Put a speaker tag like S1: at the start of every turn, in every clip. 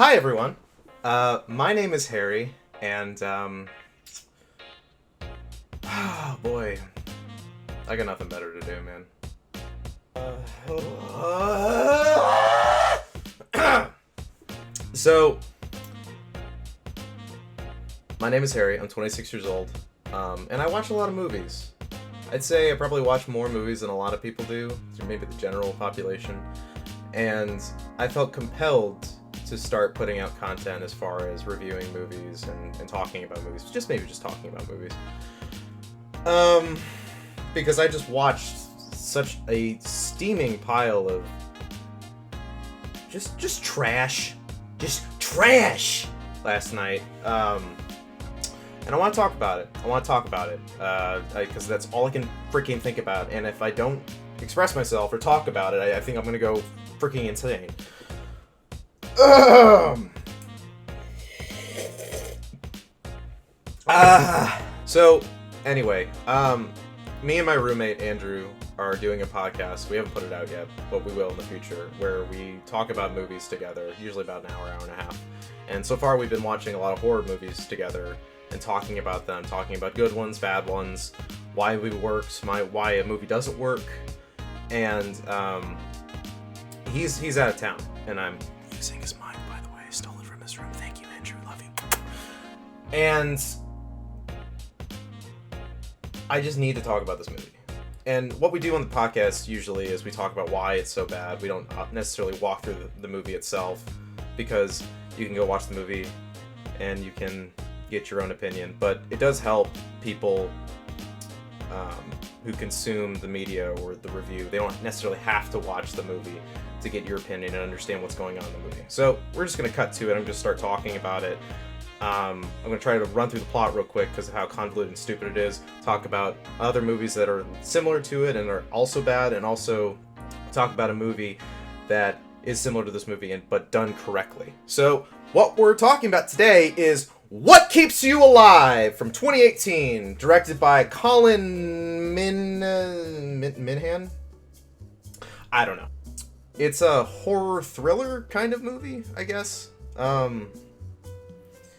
S1: Hi, everyone. My name is Harry, and, oh boy. I got nothing better to do, man. So, my name is Harry. I'm 26 years old, and I watch a lot of movies. I'd say I probably watch more movies than a lot of people do, maybe the general population. And I felt compelled to start putting out content as far as reviewing movies and talking about movies. Maybe just talking about movies. Because I just watched such a steaming pile of just trash. Just trash last night. And I want to talk about it. Because that's all I can freaking think about. And if I don't express myself or talk about it, I think I'm going to go freaking insane. So, anyway, me and my roommate, Andrew, are doing a podcast. We haven't put it out yet, but we will in the future, where we talk about movies together, usually about an hour and a half. And so far, we've been watching a lot of horror movies together and talking about them, talking about good ones, bad ones, why a movie works, why a movie doesn't work. And he's out of town, and I'm using his mic, by the way, stolen from his room. Thank you, Andrew. Love you. And I just need to talk about this movie. And what we do on the podcast usually is we talk about why it's so bad. We don't necessarily walk through the movie itself, because you can go watch the movie and you can get your own opinion. But it does help people who consume the media or the review. They don't necessarily have to watch the movie to get your opinion and understand what's going on in the movie. So we're just going to cut to it. I'm going to start talking about it. I'm going to try to run through the plot real quick because of how convoluted and stupid it is. Talk about other movies that are similar to it and are also bad, and also talk about a movie that is similar to this movie but done correctly. So what we're talking about today is What Keeps You Alive from 2018, directed by Colin Minhan? I don't know. It's a horror thriller kind of movie, I guess.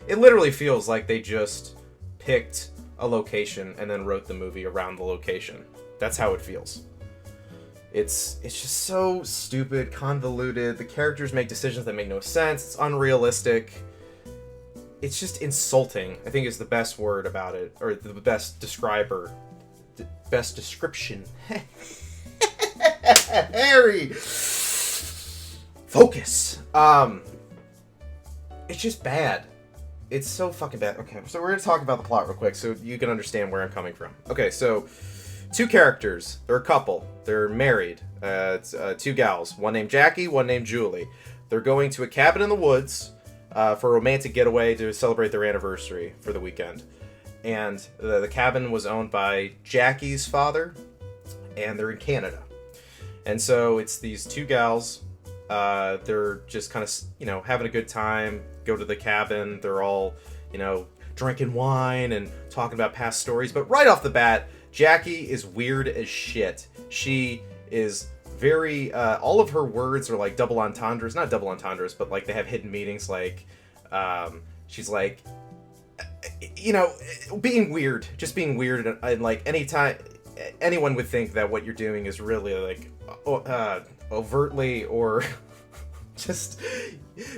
S1: It literally feels like they just picked a location and then wrote the movie around the location. That's how it feels. It's just so stupid, convoluted. The characters make decisions that make no sense. It's unrealistic. It's just insulting, I think is the best word about it, or the best describer. The best description. Harry! Focus. It's just bad. It's so fucking bad. Okay, so we're gonna talk about the plot real quick so you can understand where I'm coming from. Okay, so two characters. They're a couple. They're married. It's two gals. One named Jackie, one named Julie. They're going to a cabin in the woods for a romantic getaway to celebrate their anniversary for the weekend. And the cabin was owned by Jackie's father, and they're in Canada. And so it's these two gals. They're just kind of, having a good time, go to the cabin. They're all, drinking wine and talking about past stories. But right off the bat, Jackie is weird as shit. She is very, all of her words are like double entendres. Not double entendres, but like they have hidden meanings. Like, she's like, being weird. Just being weird. And like anytime, anyone would think that what you're doing is really like, overtly or just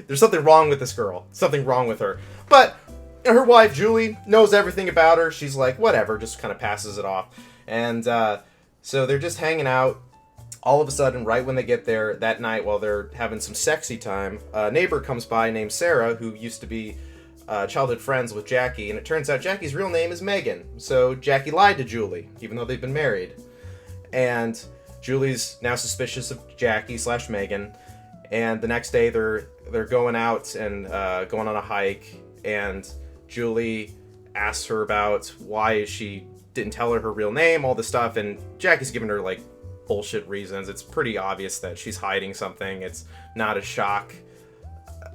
S1: there's something wrong with this girl, something wrong with her. But her wife Julie knows everything about her. She's like, whatever, just kind of passes it off. And so they're just hanging out. All of a sudden, right when they get there that night, while they're having some sexy time, a neighbor comes by named Sarah, who used to be childhood friends with Jackie, and it turns out Jackie's real name is Megan. So Jackie lied to Julie, even though they've been married. And Julie's now suspicious of Jackie / Megan, and the next day they're going out and going on a hike, and Julie asks her about why she didn't tell her real name, all this stuff, and Jackie's giving her like bullshit reasons. It's pretty obvious that she's hiding something. It's not a shock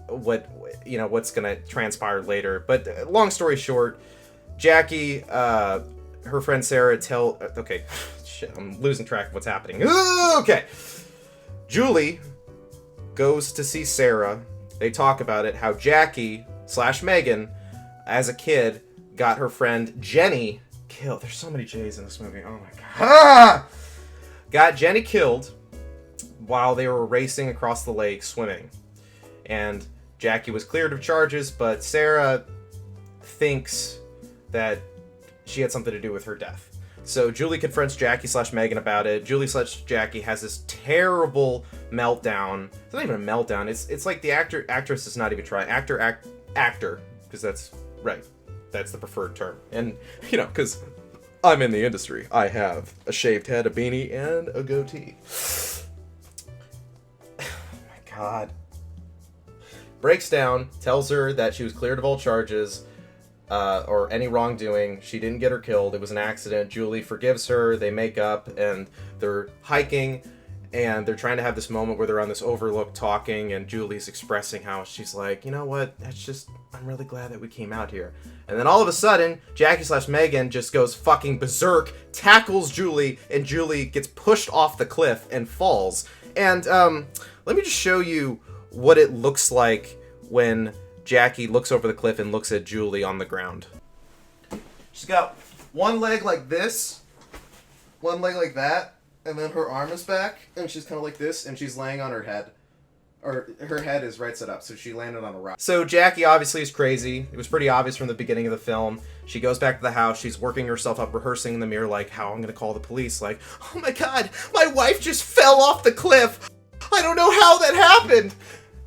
S1: what's gonna transpire later. But long story short, Jackie, her friend Sarah okay, shit, I'm losing track of what's happening. Okay. Julie goes to see Sarah they talk about it, how Jackie / Megan, as a kid, got her friend Jenny killed. There's so many J's in this movie. Oh my god. Ah! Got Jenny killed while they were racing across the lake swimming. And Jackie was cleared of charges, but Sarah thinks that she had something to do with her death. So Julie confronts Jackie / Megan about it. Julie / Jackie has this terrible meltdown. It's not even a meltdown. It's like the actress is not even trying. Actor, because that's right. That's the preferred term. And, you know, because I'm in the industry. I have a shaved head, a beanie, and a goatee. Oh my god. Breaks down, tells her that she was cleared of all charges, or any wrongdoing. She didn't get her killed. It was an accident. Julie forgives her. They make up, and they're hiking, and they're trying to have this moment where they're on this overlook talking, and Julie's expressing how she's like, you know what, I'm really glad that we came out here. And then all of a sudden, Jackie / Megan just goes fucking berserk, tackles Julie, and Julie gets pushed off the cliff and falls. And let me just show you what it looks like when Jackie looks over the cliff and looks at Julie on the ground. She's got one leg like this, one leg like that, and then her arm is back, and she's kind of like this, and she's laying on her head. Or her head is right side up, so she landed on a rock. So Jackie obviously is crazy. It was pretty obvious from the beginning of the film. She goes back to the house. She's working herself up, rehearsing in the mirror, like, how I'm going to call the police. Like, oh my god, my wife just fell off the cliff. I don't know how that happened.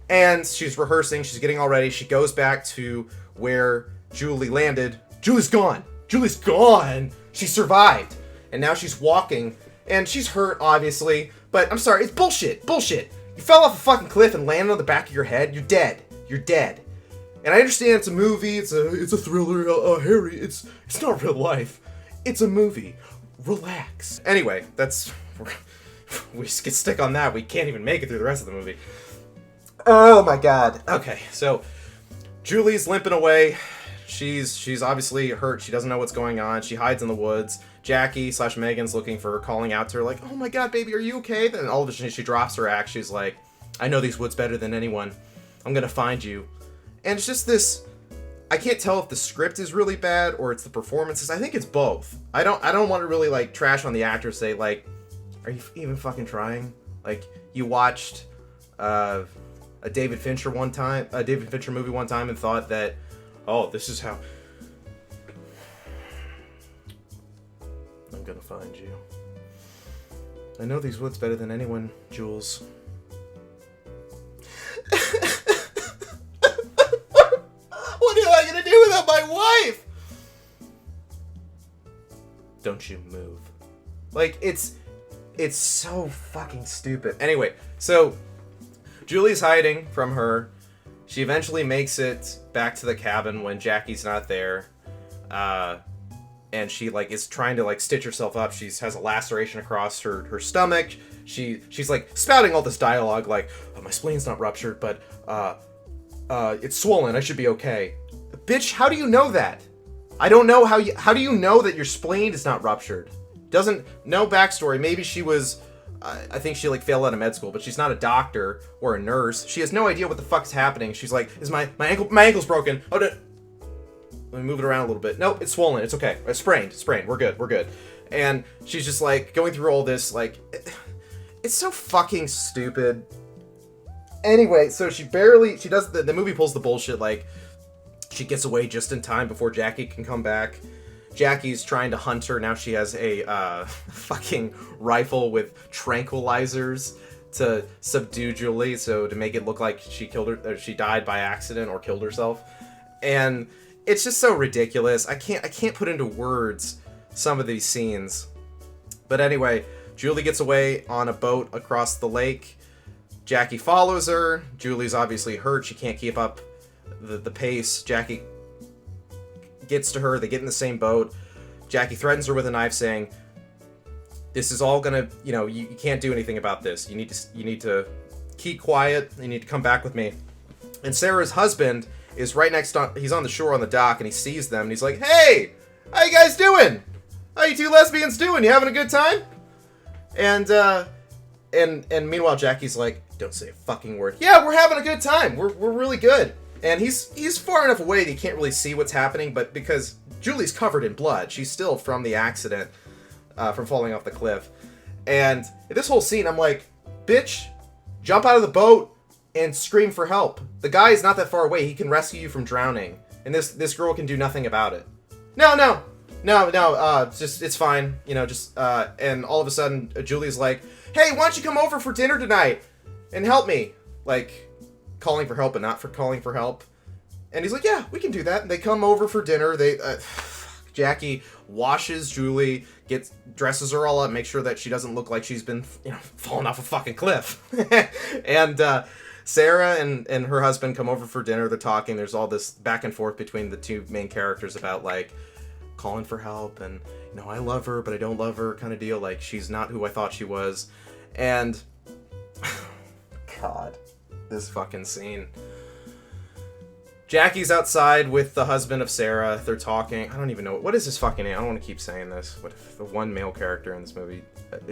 S1: And she's rehearsing. She's getting all ready. She goes back to where Julie landed. Julie's gone. Julie's gone. She survived. And now she's walking. And she's hurt, obviously. But I'm sorry, it's bullshit. Bullshit. You fell off a fucking cliff and landed on the back of your head. You're dead. You're dead. And I understand it's a movie. It's a thriller. Harry, it's not real life. It's a movie. Relax. Anyway, we can stick on that. We can't even make it through the rest of the movie. Oh my god. Okay, so Julie's limping away. She's obviously hurt. She doesn't know what's going on. She hides in the woods. Jackie / Megan's looking for her, calling out to her like, oh my god, baby, are you okay? Then all of a sudden she drops her axe. She's like, I know these woods better than anyone. I'm gonna find you. And it's just this, I can't tell if the script is really bad or it's the performances. I think it's both. I don't want to really like trash on the actors, say like, are you even fucking trying? Like, you watched a David Fincher movie one time and thought that, oh, this is how I'm gonna find you. I know these woods better than anyone, Jules. What am I gonna do without my wife? Don't you move. Like, it's so fucking stupid. Anyway, so Julie's hiding from her. She eventually makes it back to the cabin when Jackie's not there. And she like is trying to like stitch herself up. She has a laceration across her stomach. She's like spouting all this dialogue like, oh, my spleen's not ruptured, but it's swollen. I should be okay. Bitch, how do you know that? I don't know how do you know that your spleen is not ruptured? No backstory. Maybe she was, I think she like failed out of med school, but she's not a doctor or a nurse. She has no idea what the fuck's happening. She's like, is my ankle's broken. Oh, let me move it around a little bit. Nope, it's swollen. It's okay. It's sprained. We're good. And she's just like going through all this, like, it's so fucking stupid. Anyway, so she does, the movie pulls the bullshit, like, she gets away just in time before Jackie can come back. Jackie's trying to hunt her. Now she has a fucking rifle with tranquilizers to subdue Julie, so to make it look like she died by accident or killed herself. And it's just so ridiculous. I can't put into words some of these scenes. But anyway, Julie gets away on a boat across the lake. Jackie follows her. Julie's obviously hurt. She can't keep up the pace. Jackie gets to her. They get in the same boat. Jackie threatens her with a knife, saying, this is all gonna, you can't do anything about this. You need to keep quiet. You need to come back with me. And Sarah's husband is right next to, he's on the shore on the dock, and he sees them, and he's like, hey, how you guys doing? How you two lesbians doing? You having a good time? And and meanwhile Jackie's like, don't say a fucking word. Yeah, we're having a good time. We're really good. And he's far enough away that he can't really see what's happening, but because Julie's covered in blood, she's still from the accident, from falling off the cliff. And this whole scene, I'm like, bitch, jump out of the boat and scream for help. The guy is not that far away. He can rescue you from drowning. And this girl can do nothing about it. No, it's fine. You know, and all of a sudden, Julie's like, hey, why don't you come over for dinner tonight and help me? Like, calling for help, but not for calling for help. And he's like, yeah, we can do that. And they come over for dinner. Jackie washes Julie, dresses her all up, makes sure that she doesn't look like she's been, falling off a fucking cliff. And Sarah and her husband come over for dinner. They're talking. There's all this back and forth between the two main characters about, like, calling for help and, I love her, but I don't love her kind of deal. Like, she's not who I thought she was. And, God, this fucking scene. Jackie's outside with the husband of Sarah. They're talking. I don't even know. What is his fucking name? I don't want to keep saying this. What the one male character in this movie?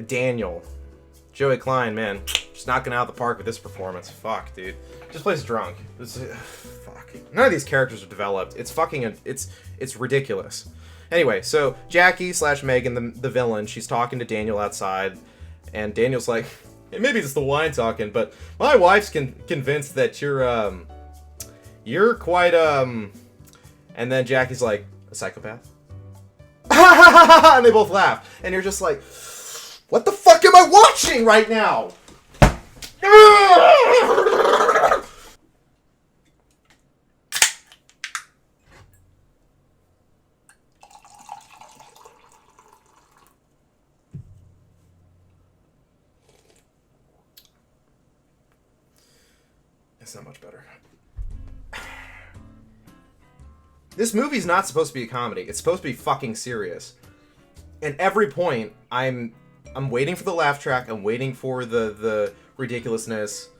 S1: Daniel. Joey Klein, man. Just knocking out the park with this performance. Fuck, dude. Just plays drunk. Fuck. None of these characters are developed. It's fucking... It's ridiculous. Anyway, so Jackie / Megan, the villain, she's talking to Daniel outside. And Daniel's like, hey, maybe it's the wine talking, but my wife's convinced that you're quite, And then Jackie's like, a psychopath? And they both laugh. And you're just like, what the fuck am I watching right now? It's not much better. This movie's not supposed to be a comedy. It's supposed to be fucking serious. And every point, I'm waiting for the laugh track. I'm waiting for the ridiculousness.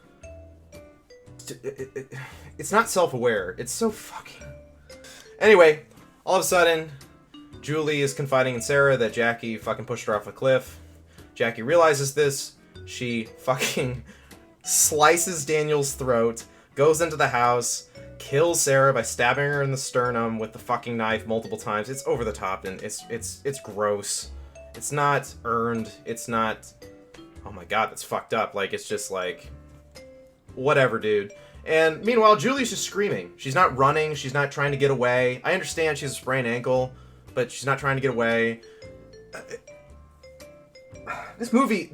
S1: It's not self-aware. It's so fucking... Anyway, all of a sudden, Julie is confiding in Sarah that Jackie fucking pushed her off a cliff. Jackie realizes this. She fucking slices Daniel's throat, goes into the house, kills Sarah by stabbing her in the sternum with the fucking knife multiple times. It's over the top and it's gross. It's not earned. It's not... Oh my god, that's fucked up. Like, it's just like... Whatever, dude. And meanwhile, Julie's just screaming. She's not running. She's not trying to get away. I understand she has a sprained ankle, but she's not trying to get away. This movie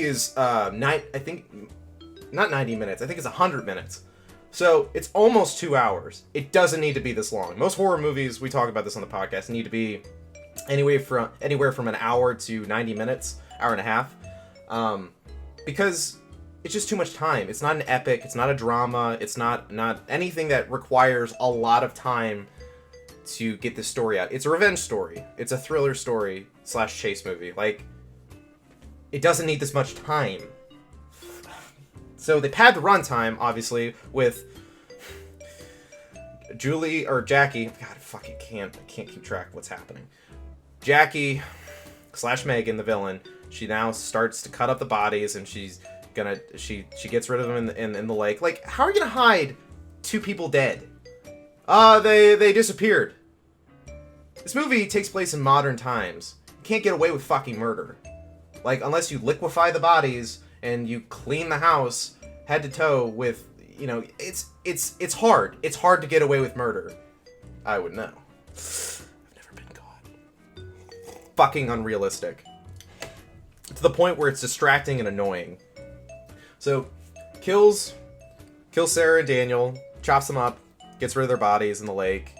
S1: is, I think... Not 90 minutes. I think it's 100 minutes. So, it's almost 2 hours. It doesn't need to be this long. Most horror movies, we talk about this on the podcast, need to be anywhere from an hour to 90 minutes, hour and a half. Because it's just too much time. It's not an epic, it's not a drama, it's not anything that requires a lot of time to get this story out. It's a revenge story. It's a thriller story / chase movie. Like, it doesn't need this much time. So they pad the runtime, obviously, with Julie, or Jackie. God, I fucking can't keep track of what's happening. Jackie / Megan, the villain, she now starts to cut up the bodies, and she gets rid of them in the lake. Like, how are you gonna hide 2 people dead? They disappeared. This movie takes place in modern times. You can't get away with fucking murder. Like, unless you liquefy the bodies and you clean the house head to toe with, it's hard. It's hard to get away with murder. I would know. I've never been caught. Fucking unrealistic. To the point where it's distracting and annoying. So, kills Sarah and Daniel, chops them up, gets rid of their bodies in the lake.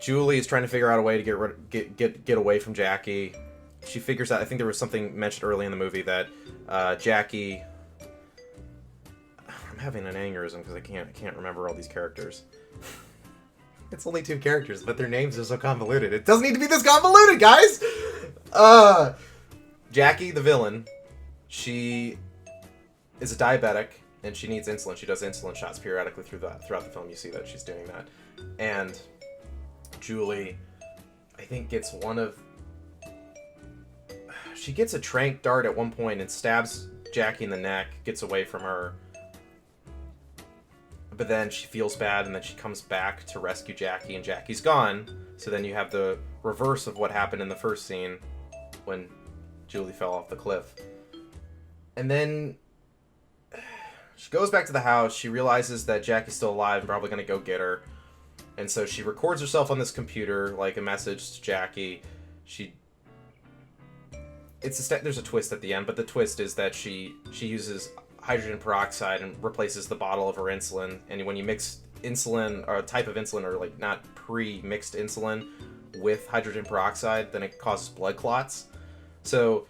S1: Julie is trying to figure out a way to get away from Jackie. She figures out, I think there was something mentioned early in the movie that Jackie... I'm having an aneurysm because I can't remember all these characters. It's only 2 characters, but their names are so convoluted. It doesn't need to be this convoluted, guys! Jackie, the villain, she is a diabetic, and she needs insulin. She does insulin shots periodically throughout the film. You see that she's doing that. And Julie, I think, gets one of... she gets a tranq dart at one point and stabs Jackie in the neck, gets away from her. But then she feels bad, and then she comes back to rescue Jackie, and Jackie's gone. So then you have the reverse of what happened in the first scene when Julie fell off the cliff. And then she goes back to the house. She realizes that Jackie's still alive and probably going to go get her. And so she records herself on this computer, like a message to Jackie. There's a twist at the end, but the twist is that she uses hydrogen peroxide and replaces the bottle of her insulin. And when you mix insulin, or a type of insulin, or like not pre-mixed insulin with hydrogen peroxide, then it causes blood clots. So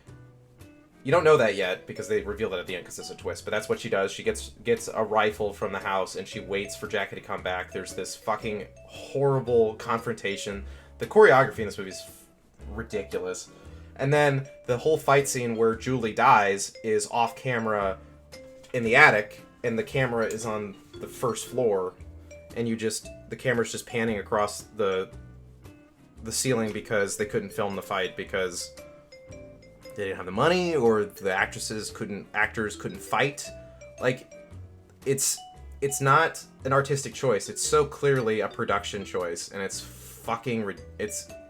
S1: you don't know that yet because they reveal that at the end because it's a twist. But that's what she does. She gets a rifle from the house and she waits for Jackie to come back. There's this fucking horrible confrontation. The choreography in this movie is ridiculous. And then the whole fight scene where Julie dies is off camera in the attic, and the camera is on the first floor, and the camera's just panning across the ceiling because they couldn't film the fight because they didn't have the money, or the actors couldn't fight. Like, it's not an artistic choice. It's so clearly a production choice, and it's fucking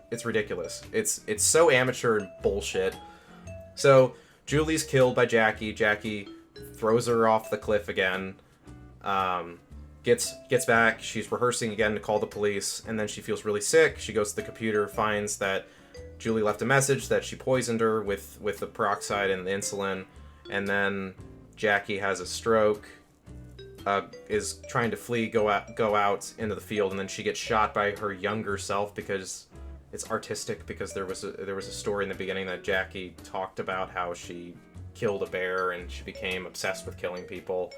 S1: it's ridiculous. It's so amateur and bullshit. So Julie's killed by Jackie. Jackie throws her off the cliff again. Gets back. She's rehearsing again to call the police, and then she feels really sick. She goes to the computer, finds that Julie left a message that she poisoned her with the peroxide and the insulin, and then Jackie has a stroke, is trying to flee, go out into the field, and then she gets shot by her younger self because it's artistic, because there was a story in the beginning that Jackie talked about how she killed a bear and she became obsessed with killing people.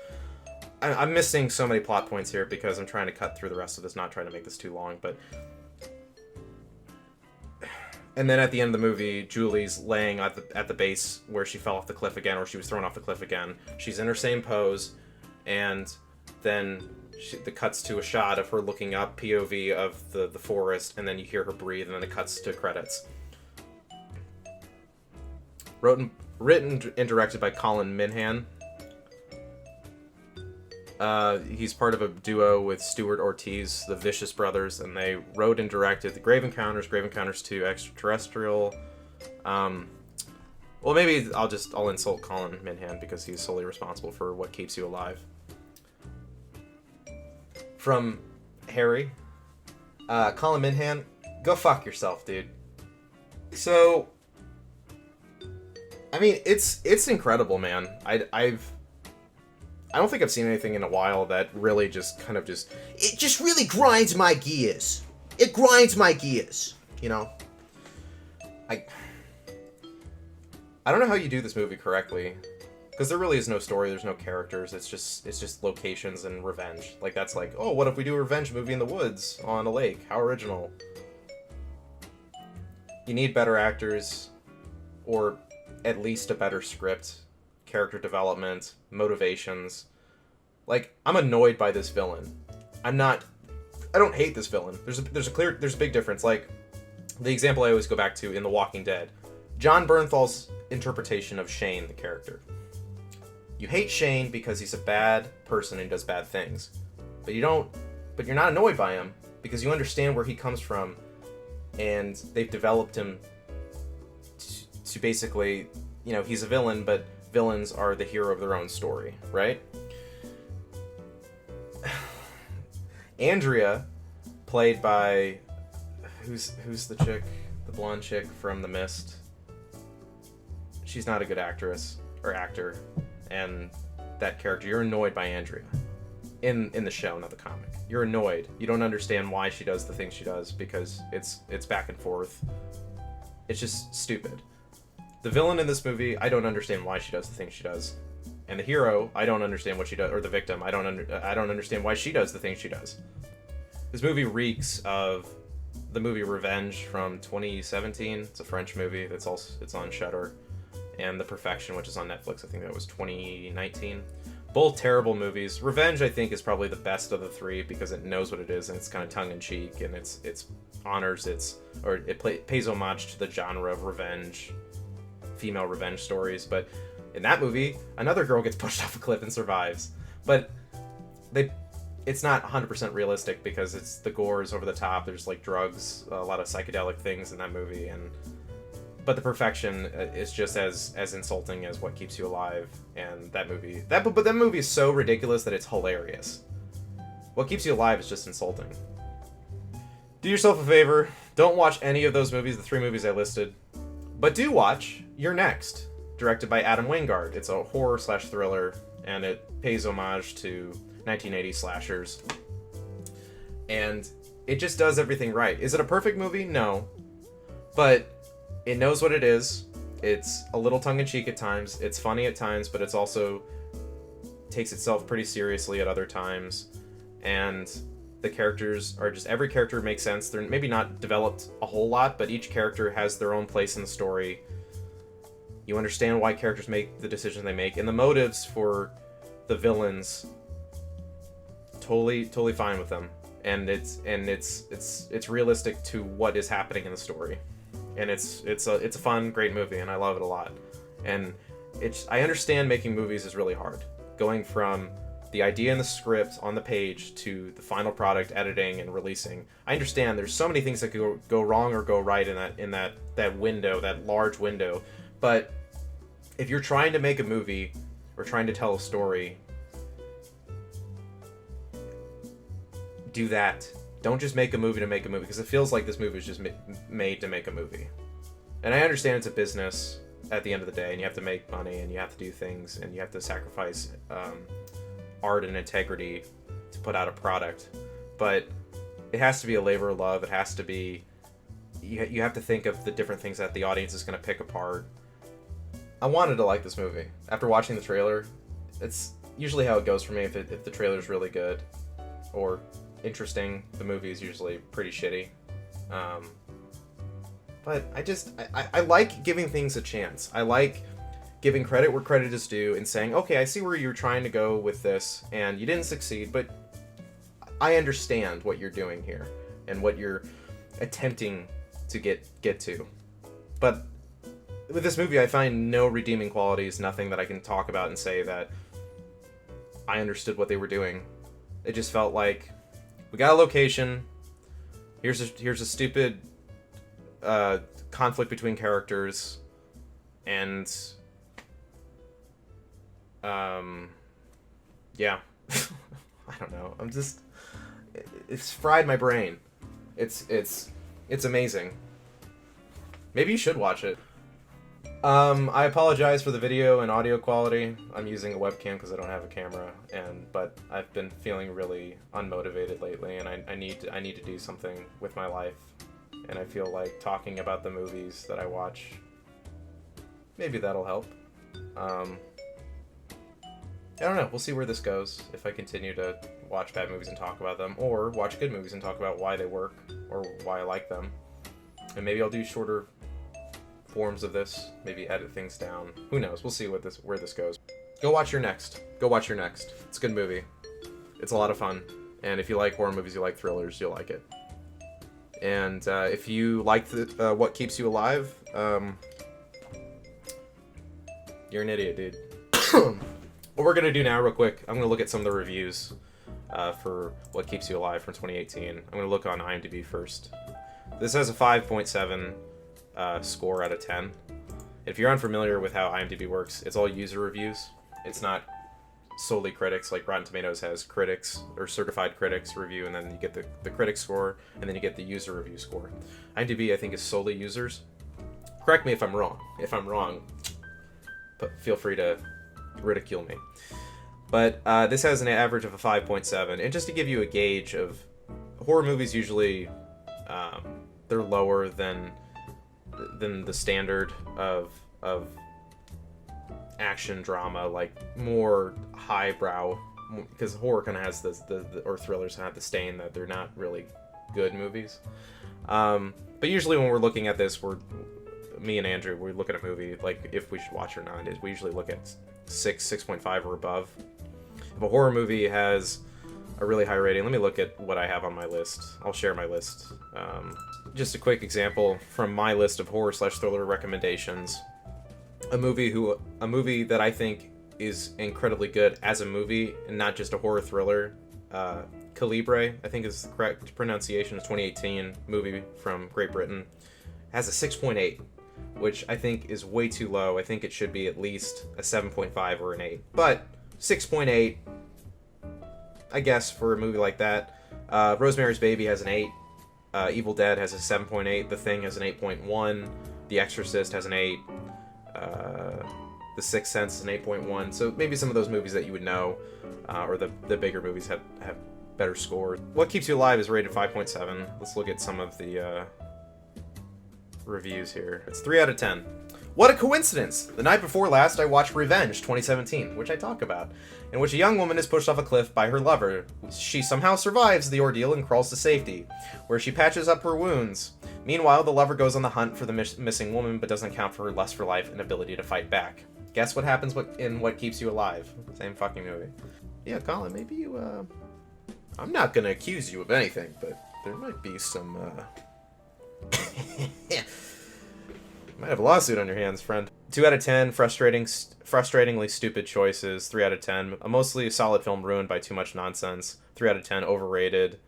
S1: I'm missing so many plot points here because I'm trying to cut through the rest of this, not trying to make this too long, but... And then at the end of the movie, Julie's laying at the base where she fell off the cliff again, or she was thrown off the cliff again. She's in her same pose, and then the cuts to a shot of her looking up, POV of the forest, and then you hear her breathe, and then it cuts to credits. Written and directed by Colin Minhan. He's part of a duo with Stuart Ortiz, the Vicious Brothers, and they wrote and directed The Grave Encounters, Grave Encounters 2, Extraterrestrial. Well, maybe I'll insult Colin Minhan because he's solely responsible for What Keeps You Alive. From Harry, Colin Minhan, go fuck yourself, dude. So, I mean, it's incredible, man. I don't think I've seen anything in a while that really it just really grinds my gears. It grinds my gears, you know? I don't know how you do this movie correctly, because there really is no story, there's no characters, it's just locations and revenge. Like, that's like, oh, what if we do a revenge movie in the woods on a lake? How original. You need better actors, or at least a better script, character development, motivations. Like, I'm annoyed by this villain. I don't hate this villain. There's a big difference. Like, the example I always go back to in The Walking Dead, John Bernthal's interpretation of Shane, the character. You hate Shane because he's a bad person and does bad things. But you're not annoyed by him because you understand where he comes from, and they've developed him to basically, you know, he's a villain, but villains are the hero of their own story, right? Andrea, played by who's the chick, the blonde chick from The Mist. She's not a good actress or actor, and that character, you're annoyed by Andrea in the show, not the comic. You're annoyed. You don't understand why she does the things she does because it's back and forth. It's just stupid. The villain in this movie, I don't understand why she does the things she does. And the hero, I don't understand what she does, or the victim, I don't understand why she does the things she does. This movie reeks of the movie Revenge from 2017. It's a French movie it's on Shudder, and The Perfection, which is on Netflix. I think that was 2019. Both terrible movies. Revenge, I think, is probably the best of the three because it knows what it is and it's kind of tongue-in-cheek and it pays homage to the genre of revenge. female revenge stories. But in that movie, another girl gets pushed off a cliff and survives. But it's not 100% realistic because the gore is over the top. There's like drugs, a lot of psychedelic things in that movie, but the perfection is just as insulting as What Keeps You Alive. And that movie is so ridiculous that it's hilarious. What Keeps You Alive is just insulting. Do yourself a favor, don't watch any of those movies, the 3 movies I listed, but do watch You're Next, directed by Adam Wingard. It's a horror/thriller, and it pays homage to 1980 slashers. And it just does everything right. Is it a perfect movie? No. But it knows what it is. It's a little tongue-in-cheek at times. It's funny at times, but it's also takes itself pretty seriously at other times. And the characters are just... every character makes sense. They're maybe not developed a whole lot, but each character has their own place in the story. You understand why characters make the decisions they make. And the motives for the villains... totally fine with them, and it's realistic to what is happening in the story, and it's a fun, great movie, and I love it a lot. And I understand making movies is really hard, going from the idea and the script on the page to the final product, editing and releasing. I understand there's so many things that could go wrong or go right in that window, that large window. But if you're trying to make a movie or trying to tell a story, do that. Don't just make a movie to make a movie, because it feels like this movie was just made to make a movie. And I understand it's a business at the end of the day, and you have to make money, and you have to do things, and you have to sacrifice art and integrity to put out a product. But it has to be a labor of love. It has to be... You have to think of the different things that the audience is going to pick apart. I wanted to like this movie. After watching the trailer, it's usually how it goes for me. If the trailer's really good or interesting, the movie is usually pretty shitty. But I like giving things a chance. I like giving credit where credit is due and saying, okay, I see where you're trying to go with this, and you didn't succeed, but I understand what you're doing here and what you're attempting to get to. But with this movie, I find no redeeming qualities, nothing that I can talk about and say that I understood what they were doing. It just felt like, we got a location, here's a stupid conflict between characters, and yeah. I don't know. It's fried my brain. It's amazing. Maybe you should watch it. I apologize for the video and audio quality. I'm using a webcam because I don't have a camera, but I've been feeling really unmotivated lately, and I need to do something with my life, and I feel like talking about the movies that I watch, maybe that'll help. I don't know. We'll see where this goes. If I continue to watch bad movies and talk about them, or watch good movies and talk about why they work or why I like them, and maybe I'll do shorter forms of this, maybe edit things down. Who knows? We'll see where this goes. Go watch Your Next. Go watch Your Next. It's a good movie. It's a lot of fun. And if you like horror movies, you like thrillers, you'll like it. And if you like What Keeps You Alive, you're an idiot, dude. What we're going to do now, real quick, I'm going to look at some of the reviews for What Keeps You Alive from 2018. I'm going to look on IMDb first. This has a 5.7 score out of 10. If you're unfamiliar with how IMDb works, it's all user reviews. It's not solely critics, like Rotten Tomatoes has critics or certified critics review, and then you get the critic score, and then you get the user review score. IMDb, I think, is solely users. Correct me if I'm wrong. If I'm wrong, but feel free to ridicule me. But this has an average of a 5.7, and just to give you a gauge of horror movies, usually they're lower than the standard of action drama, like more highbrow, because horror kind of has or thrillers have the stain that they're not really good movies. But usually when we're looking at this, me and Andrew, we're looking at a movie, like if we should watch or not, we usually look at 6.5 or above. If a horror movie has a really high rating, let me look at what I have on my list. I'll share my list. Just a quick example from my list of horror/thriller recommendations. a movie that I think is incredibly good as a movie and not just a horror thriller. Calibre, I think is the correct pronunciation. Of 2018 movie from Great Britain, has a 6.8, which I think is way too low. I think it should be at least a 7.5 or an 8. But 6.8, I guess, for a movie like that. Rosemary's Baby has an 8. Evil Dead has a 7.8. The Thing has an 8.1. The Exorcist has an 8. The Sixth Sense is an 8.1. So maybe some of those movies that you would know, or the bigger movies have better scores. What Keeps You Alive is rated 5.7. Let's look at some of the reviews here. It's 3 out of 10. What a coincidence! The night before last, I watched Revenge 2017, which I talk about, in which a young woman is pushed off a cliff by her lover. She somehow survives the ordeal and crawls to safety, where she patches up her wounds. Meanwhile, the lover goes on the hunt for the missing woman, but doesn't account for her lust for life and ability to fight back. Guess what happens in What Keeps You Alive? Same fucking movie. Yeah, Colin, maybe you, I'm not gonna accuse you of anything, but there might be some, might have a lawsuit on your hands, friend. 2 out of 10, frustratingly stupid choices. 3 out of 10, a mostly solid film ruined by too much nonsense. 3 out of 10, overrated.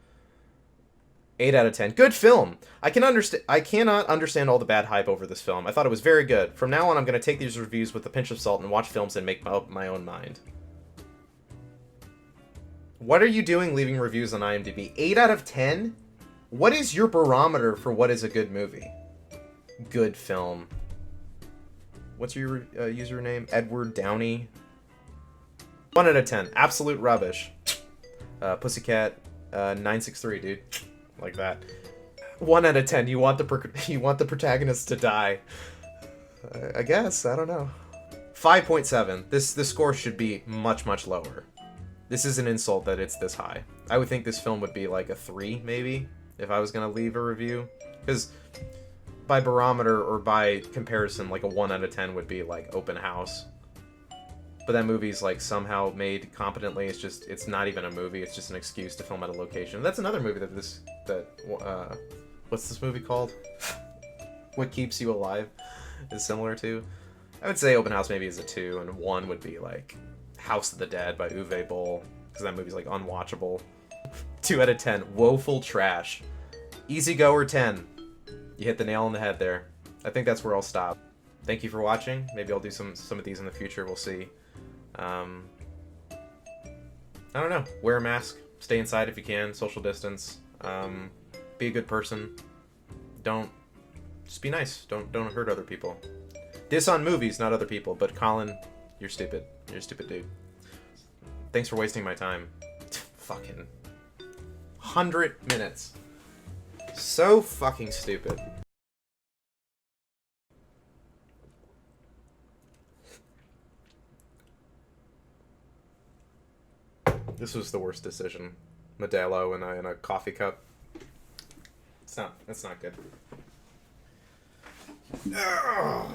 S1: 8 out of 10, good film. I cannot understand all the bad hype over this film. I thought it was very good. From now on, I'm going to take these reviews with a pinch of salt and watch films and make up my own mind. What are you doing leaving reviews on IMDb? 8 out of 10? What is your barometer for what is a good movie? Good film. What's your username? Edward Downey. 1 out of 10. Absolute rubbish. Pussycat 963, dude. Like that. 1 out of 10. You want the protagonist to die. I guess. I don't know. 5.7. This score should be much, much lower. This is an insult that it's this high. I would think this film would be like a 3, maybe, if I was going to leave a review. Because by barometer or by comparison, like a 1 out of 10 would be like Open House. But that movie's like somehow made competently. It's not even a movie. It's just an excuse to film at a location. That's another movie what's this movie called? What Keeps You Alive is similar to. I would say Open House maybe is a 2, and 1 would be like House of the Dead by Uwe Boll, because that movie's like unwatchable. 2 out of 10, woeful trash. Easygoer 10. You hit the nail on the head there. I think that's where I'll stop. Thank you for watching. Maybe I'll do some of these in the future. We'll see. I don't know. Wear a mask. Stay inside if you can. Social distance. Be a good person. Just be nice. Don't hurt other people. Diss on movies, not other people. But Colin, you're stupid. You're a stupid dude. Thanks for wasting my time. Fucking 100 minutes. So fucking stupid. This was the worst decision. Modelo in a coffee cup. That's not good. Ugh.